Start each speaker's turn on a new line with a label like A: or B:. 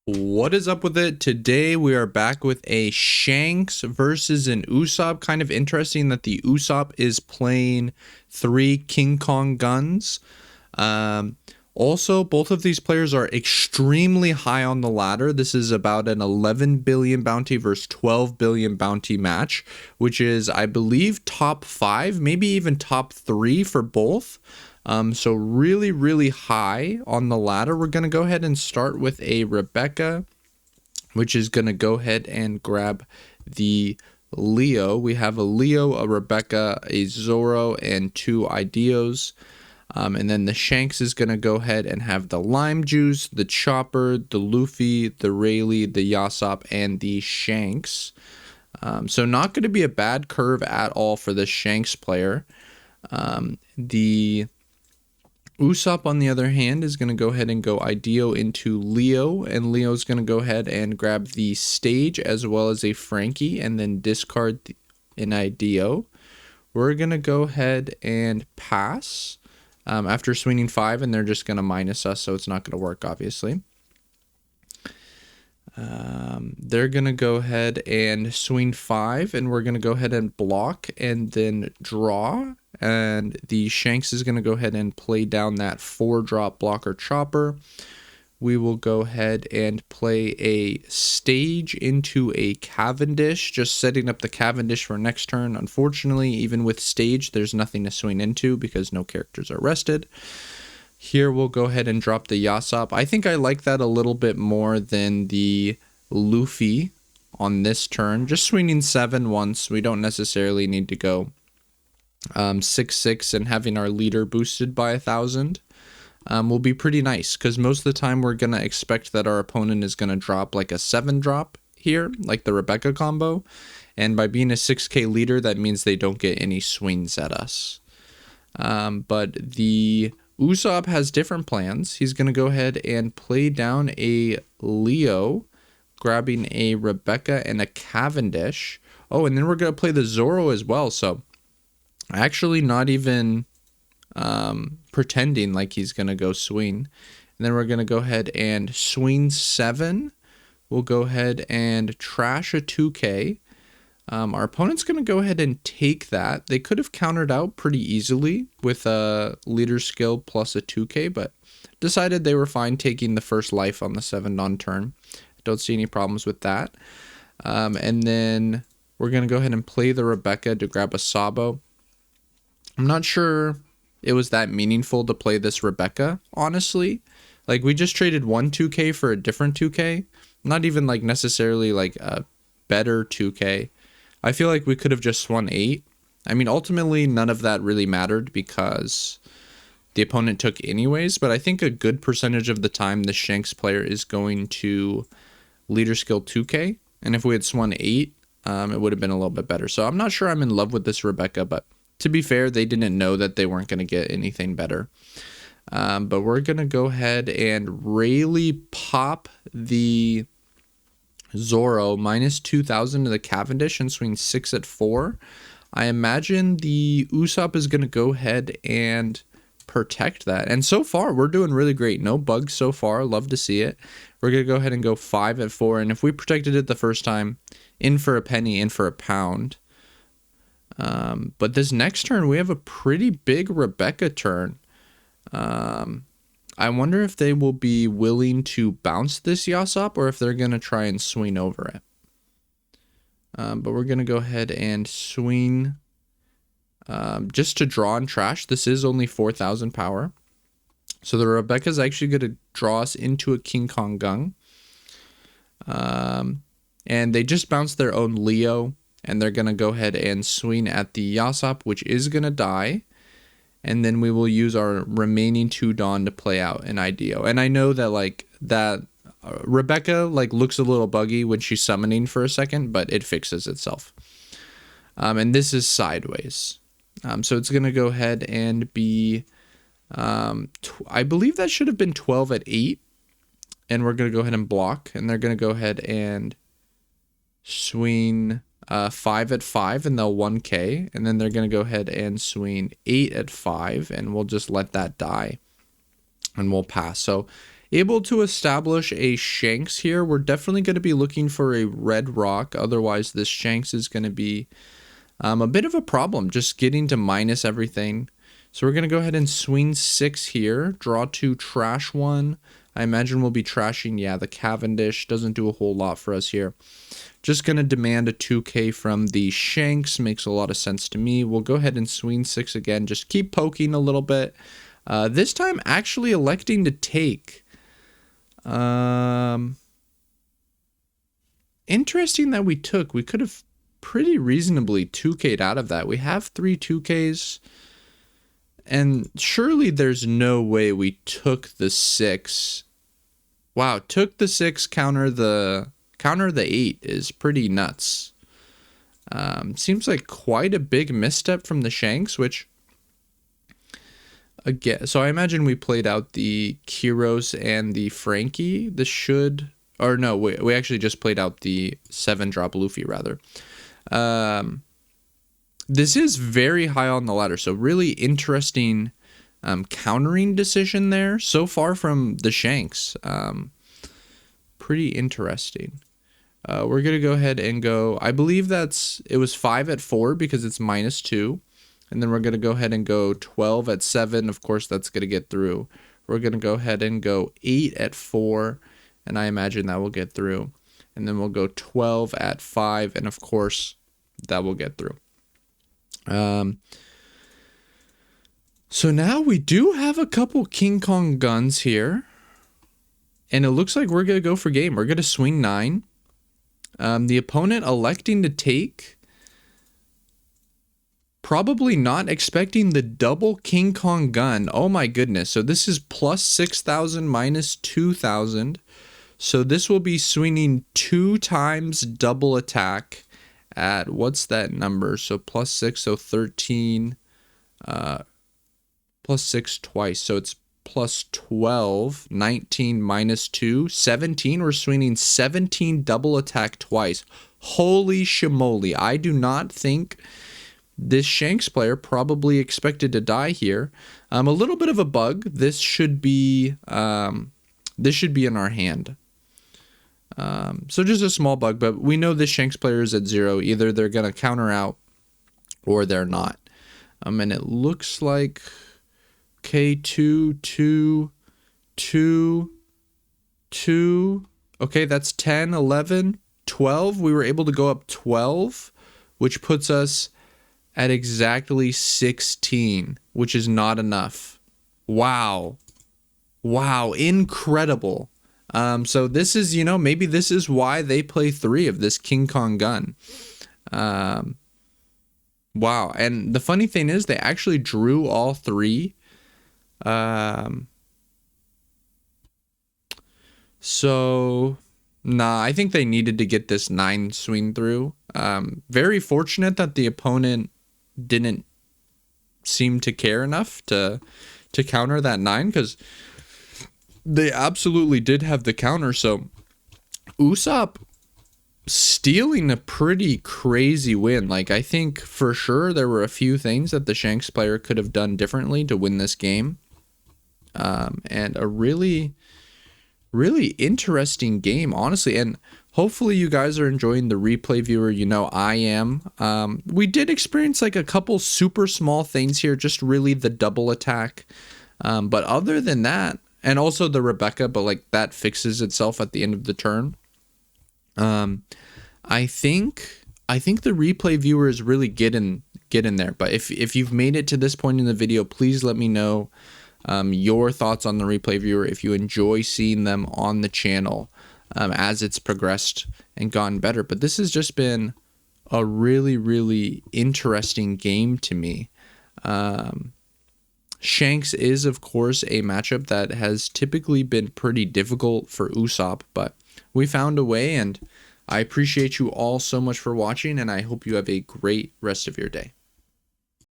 A: What is up with it? Today we are back with a Shanks versus an Usopp. Kind of interesting that the Usopp is playing 3 King Kong guns. Also, both of these players are extremely high on the ladder. This is about an 11 billion bounty versus 12 billion bounty match, which is, I believe, top 5, maybe even top 3 for both. So really, really high on the ladder. We're going to go ahead and start with a Rebecca, which is going to go ahead and grab the Leo. We have a Leo, a Rebecca, a Zoro, and 2 Ideos. And then the Shanks is going to go ahead and have the Lime Juice, the Chopper, the Luffy, the Rayleigh, the Usopp, and the Shanks. So not going to be a bad curve at all for the Shanks player. The Usopp, on the other hand, is going to go ahead and go Ideo into Leo, and Leo's going to go ahead and grab the Stage as well as a Frankie, and then discard an Ideo. We're going to go ahead and pass after swinging 5, and they're just going to minus us, so it's not going to work, obviously. They're going to go ahead and swing 5, and we're going to go ahead and block and then draw. And the Shanks is going to go ahead and play down that 4-drop blocker Chopper. We will go ahead and play a Stage into a Cavendish, just setting up the Cavendish for next turn. Unfortunately, even with Stage, there's nothing to swing into because no characters are rested. Here we'll go ahead and drop the Usopp. I think I like that a little bit more than the Luffy on this turn. Just swinging 7 once. We don't necessarily need to go 6/6 and having our leader boosted by 1,000 will be pretty nice, because most of the time we're going to expect that our opponent is going to drop like a 7-drop here, like the Rebecca combo. And by being a 6k leader, that means they don't get any swings at us. But the Usopp has different plans. He's going to go ahead and play down a Leo, grabbing a Rebecca and a Cavendish. Oh, and then we're going to play the Zoro as well. So actually not even pretending like he's going to go swing. And then we're going to go ahead and swing 7. We'll go ahead and trash a 2k. Our opponent's going to go ahead and take that. They could have countered out pretty easily with a leader skill plus a 2k, but decided they were fine taking the first life on the 7 on turn. Don't see any problems with that. And then we're going to go ahead and play the Rebecca to grab a Sabo. I'm not sure it was that meaningful to play this Rebecca, honestly. Like, we just traded one 2k for a different 2k. Not even like necessarily like a better 2k. I feel like we could have just won 8. I mean, ultimately, none of that really mattered because the opponent took anyways, but I think a good percentage of the time the Shanks player is going to leader skill 2k, and if we had swung 8, it would have been a little bit better. So I'm not sure I'm in love with this Rebecca, but to be fair, they didn't know that they weren't going to get anything better. But we're going to go ahead and Rayleigh pop the Zoro minus 2,000 to the Cavendish and swing 6 at 4. I imagine the Usopp is going to go ahead and protect that. And so far, we're doing really great. No bugs so far. Love to see it. We're going to go ahead and go 5 at 4. And if we protected it the first time, in for a penny, in for a pound. But this next turn, we have a pretty big Rebecca turn. I wonder if they will be willing to bounce this Usopp or if they're going to try and swing over it. But we're going to go ahead and swing just to draw and trash. This is only 4,000 power. So the Rebecca is actually going to draw us into a King Kong gun. And they just bounced their own Leo. And they're going to go ahead and swing at the Usopp, which is going to die. And then we will use our remaining 2 Dawn to play out an Ideo. And I know that like that Rebecca like looks a little buggy when she's summoning for a second, but it fixes itself. And this is sideways. So it's going to go ahead and be, I believe that should have been 12 at 8. And we're going to go ahead and block. And they're going to go ahead and swing 5 at 5 and they'll 1k, and then they're going to go ahead and swing 8 at 5 and we'll just let that die and we'll pass. So able to establish a Shanks here. We're definitely going to be looking for a red rock. Otherwise, this Shanks is going to be a bit of a problem, just getting to minus everything. So we're going to go ahead and swing 6 here. Draw 2, trash 1. I imagine we'll be trashing, yeah, the Cavendish. Doesn't do a whole lot for us here. Just going to demand a 2K from the Shanks. Makes a lot of sense to me. We'll go ahead and swing 6 again. Just keep poking a little bit. This time actually electing to take. Interesting that we took. We could have pretty reasonably 2K'd out of that. We have 3 2Ks. And surely there's no way we took the 6. Wow, took the 6, counter the 8 is pretty nuts. Seems like quite a big misstep from the Shanks, which again, so I imagine we played out the Kyros and the Frankie. This should, or no, we actually just played out the 7-drop Luffy rather. This is very high on the ladder, so really interesting countering decision there so far from the Shanks. Pretty interesting. We're going to go ahead and go, I believe it was 5 at 4 because it's -2. And then we're going to go ahead and go 12 at 7. Of course, that's going to get through. We're going to go ahead and go 8 at 4. And I imagine that will get through. And then we'll go 12 at 5. And of course, that will get through. So now we do have a couple King Kong guns here. And it looks like we're going to go for game. We're going to swing 9. The opponent electing to take. Probably not expecting the double King Kong gun. Oh my goodness. So this is plus 6,000 minus 2,000. So this will be swinging 2 times double attack at, what's that number? So plus 6, so 13. Plus 6 twice. So it's plus 12, 19 minus 2, 17. We're swinging 17 double attack twice. Holy shimoly. I do not think this Shanks player probably expected to die here. A little bit of a bug. This should be in our hand. So just a small bug, but we know this Shanks player is at 0. Either they're going to counter out or they're not. And it looks like K2, 2, 2, 2. Okay, that's 10, 11, 12. We were able to go up 12, which puts us at exactly 16, which is not enough. Wow. Wow, incredible. So this is, maybe this is why they play 3 of this King Kong gun. Wow, and the funny thing is they actually drew all 3. So, nah, I think they needed to get this 9 swing through. Very fortunate that the opponent didn't seem to care enough to counter that 9, because they absolutely did have the counter. So Usopp stealing a pretty crazy win. Like, I think for sure there were a few things that the Shanks player could have done differently to win this game. And a really, really interesting game, honestly. And hopefully you guys are enjoying the replay viewer. I am. We did experience like a couple super small things here, just really the double attack. But other than that, and also the Rebecca, but like that fixes itself at the end of the turn. I think the replay viewer is really getting there. But if you've made it to this point in the video, please let me know your thoughts on the replay viewer, if you enjoy seeing them on the channel as it's progressed and gotten better. But this has just been a really, really interesting game to me. Shanks is, of course, a matchup that has typically been pretty difficult for Usopp, but we found a way, and I appreciate you all so much for watching, and I hope you have a great rest of your day.